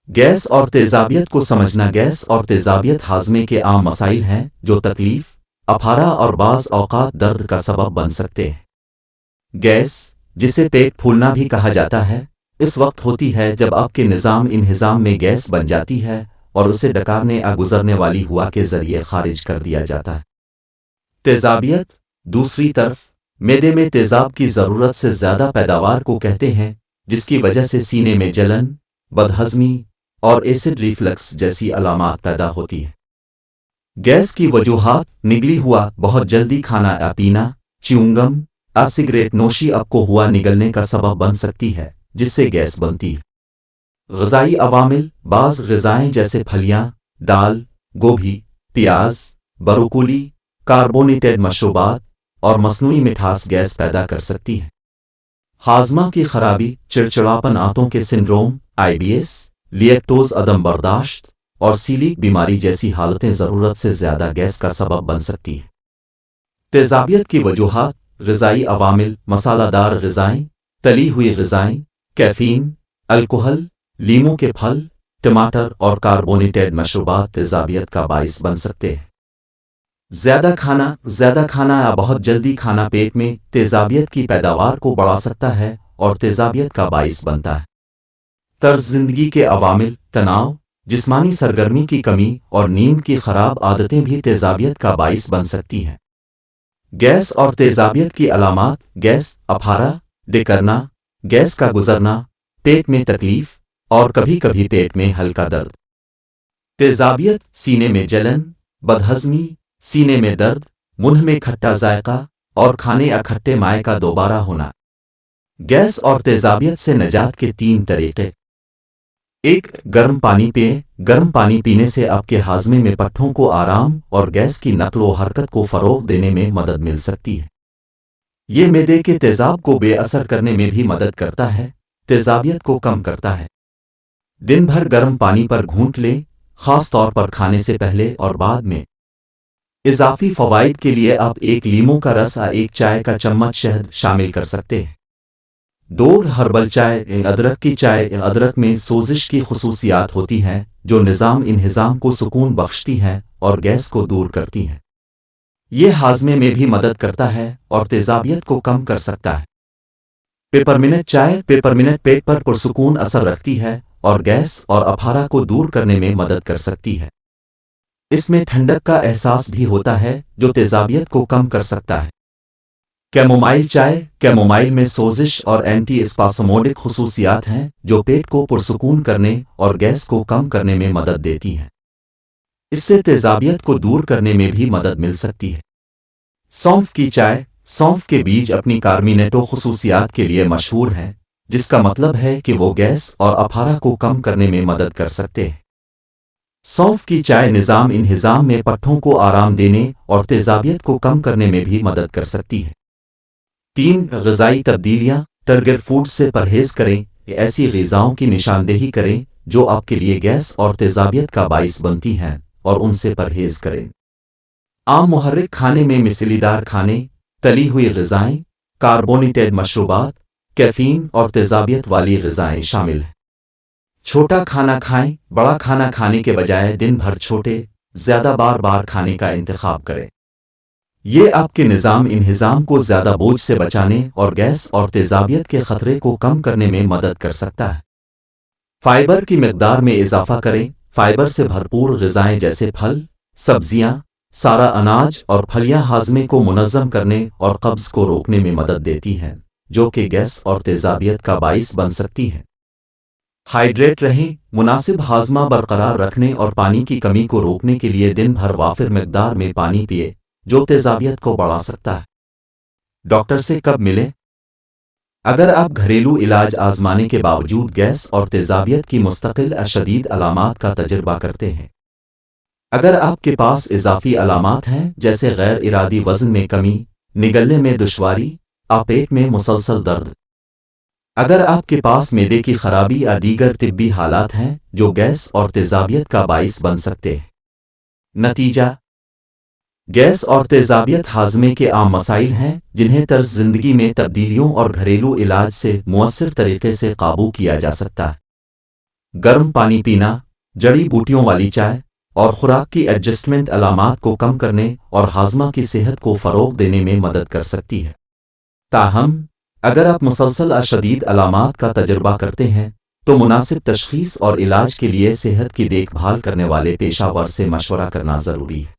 Gas اور تیزابیت کو سمجھنا۔ گیس اور تیزابیت ہاضمے کے عام مسائل ہیں جو تکلیف، اپھارا اور بعض اوقات درد کا سبب بن سکتے ہیں۔ گیس، جسے پیٹ پھولنا بھی کہا جاتا ہے، اس وقت ہوتی ہے جب آپ کے نظام انہضام میں گیس بن جاتی ہے اور اسے ڈکارنے گزرنے والی ہوا کے ذریعے خارج کر دیا جاتا ہے۔ تیزابیت، دوسری طرف، معدے میں تیزاب کی ضرورت سے زیادہ پیداوار کو کہتے ہیں، جس کی وجہ سے سینے میں جلن، بدہضمی اور ایسڈ ریفلکس جیسی علامات پیدا ہوتی ہیں۔ گیس کی وجوہات: نگلی ہوا، بہت جلدی کھانا پینا، چیونگم، سگریٹ نوشی آپ کو ہوا نگلنے کا سبب بن سکتی ہے جس سے گیس بنتی ہے۔ غذائی عوامل: بعض غذائیں جیسے پھلیاں، دال، گوبھی، پیاز، بروکولی، کاربونیٹڈ مشروبات اور مصنوعی مٹھاس گیس پیدا کر سکتی ہیں۔ ہاضمہ کی خرابی، چڑچڑاپن، آنتوں کے سنڈروم، IBS، لیکٹوز عدم برداشت اور سیلیک بیماری جیسی حالتیں ضرورت سے زیادہ گیس کا سبب بن سکتی ہیں۔ تیزابیت کی وجوہات: غذائی عوامل، مسالہ دار غذائیں، تلی ہوئی غذائیں، کیفین، الکحل، لیموں کے پھل، ٹماٹر اور کاربونیٹڈ مشروبات تیزابیت کا باعث بن سکتے ہیں۔ زیادہ کھانا یا بہت جلدی کھانا پیٹ میں تیزابیت کی پیداوار کو بڑھا سکتا ہے اور تیزابیت کا باعث بنتا ہے۔ طرز زندگی کے عوامل، تناؤ، جسمانی سرگرمی کی کمی اور نیند کی خراب عادتیں بھی تیزابیت کا باعث بن سکتی ہیں۔ گیس اور تیزابیت کی علامات: گیس، اپھارا، ڈکرنا، گیس کا گزرنا، پیٹ میں تکلیف اور کبھی کبھی پیٹ میں ہلکا درد۔ تیزابیت: سینے میں جلن، بدہضمی، سینے میں درد، منہ میں کھٹا ذائقہ اور کھانے یا کھٹے مائع کا دوبارہ ہونا۔ گیس اور تیزابیت سے نجات کے 3 طریقے: 1. گرم پانی پئیں۔ گرم پانی پینے سے آپ کے ہاضمے میں پٹھوں کو آرام اور گیس کی نقل و حرکت کو فروغ دینے میں مدد مل سکتی ہے۔ یہ معدے کے تیزاب کو بے اثر کرنے میں بھی مدد کرتا ہے، تیزابیت کو کم کرتا ہے۔ دن بھر گرم پانی پر گھونٹ لیں، خاص طور پر کھانے سے پہلے اور بعد میں۔ اضافی فوائد کے لیے آپ 1 لیموں کا رس یا 1 چائے کا چمچ شہد شامل کر سکتے ہیں۔ 2. ہربل چائے۔ ادرک کی چائے۔ ادرک میں سوزش کی خصوصیات ہوتی ہیں جو نظام انہضام کو سکون بخشتی ہیں اور گیس کو دور کرتی ہیں۔ یہ ہاضمے میں بھی مدد کرتا ہے اور تیزابیت کو کم کر سکتا ہے۔ پیپرمنٹ چائے۔ پیپرمنٹ پیٹ پر پرسکون اثر رکھتی ہے اور گیس اور اپھارا کو دور کرنے میں مدد کر سکتی ہے۔ اس میں ٹھنڈک کا احساس بھی ہوتا ہے جو تیزابیت کو کم کر سکتا ہے۔ کیمومائل چائے۔ کیمومائل میں سوزش اور اینٹی اسپاسموڈک خصوصیات ہیں جو پیٹ کو پرسکون کرنے اور گیس کو کم کرنے میں مدد دیتی ہیں۔ اس سے تیزابیت کو دور کرنے میں بھی مدد مل سکتی ہے۔ سونف کی چائے۔ سونف کے بیج اپنی کارمینیٹو خصوصیات کے لیے مشہور ہیں، جس کا مطلب ہے کہ وہ گیس اور اپھارا کو کم کرنے میں مدد کر سکتے ہیں۔ سونف کی چائے نظام انہضام میں پٹھوں کو آرام دینے اور تیزابیت کو کم کرنے میں بھی مدد کر سکتی ہے۔ 3. غذائی تبدیلیاں۔ ٹرگر فوڈ سے پرہیز کریں۔ ایسی غذاؤں کی نشاندہی کریں جو آپ کے لیے گیس اور تیزابیت کا باعث بنتی ہیں اور ان سے پرہیز کریں۔ عام محرک کھانے میں مسلی دار کھانے، تلی ہوئی غذائیں، کاربونیٹڈ مشروبات، کیفین اور تیزابیت والی غذائیں شامل ہیں۔ چھوٹا کھانا کھائیں۔ بڑا کھانا کھانے کے بجائے دن بھر چھوٹے، زیادہ بار کھانے کا انتخاب کریں۔ یہ آپ کے نظام انہضام کو زیادہ بوجھ سے بچانے اور گیس اور تیزابیت کے خطرے کو کم کرنے میں مدد کر سکتا ہے۔ فائبر کی مقدار میں اضافہ کریں۔ فائبر سے بھرپور غذائیں جیسے پھل، سبزیاں، سارا اناج اور پھلیاں ہاضمے کو منظم کرنے اور قبض کو روکنے میں مدد دیتی ہیں، جو کہ گیس اور تیزابیت کا باعث بن سکتی ہیں۔ ہائیڈریٹ رہیں۔ مناسب ہاضمہ برقرار رکھنے اور پانی کی کمی کو روکنے کے لیے دن بھر وافر مقدار میں پانی پیے، جو تیزابیت کو بڑھا سکتا ہے۔ ڈاکٹر سے کب ملیں؟ اگر آپ گھریلو علاج آزمانے کے باوجود گیس اور تیزابیت کی مستقل شدید علامات کا تجربہ کرتے ہیں۔ اگر آپ کے پاس اضافی علامات ہیں جیسے غیر ارادی وزن میں کمی، نگلنے میں دشواری، پیٹ میں مسلسل درد۔ اگر آپ کے پاس معدے کی خرابی یا دیگر طبی حالات ہیں جو گیس اور تیزابیت کا باعث بن سکتے ہیں۔ نتیجہ: گیس اور تیزابیت ہاضمے کے عام مسائل ہیں جنہیں طرز زندگی میں تبدیلیوں اور گھریلو علاج سے مؤثر طریقے سے قابو کیا جا سکتا ہے۔ گرم پانی پینا، جڑی بوٹیوں والی چائے اور خوراک کی ایڈجسٹمنٹ علامات کو کم کرنے اور ہاضمہ کی صحت کو فروغ دینے میں مدد کر سکتی ہے۔ تاہم، اگر آپ مسلسل شدید علامات کا تجربہ کرتے ہیں تو مناسب تشخیص اور علاج کے لیے صحت کی دیکھ بھال کرنے والے پیشہ ور سے مشورہ کرنا ضروری ہے۔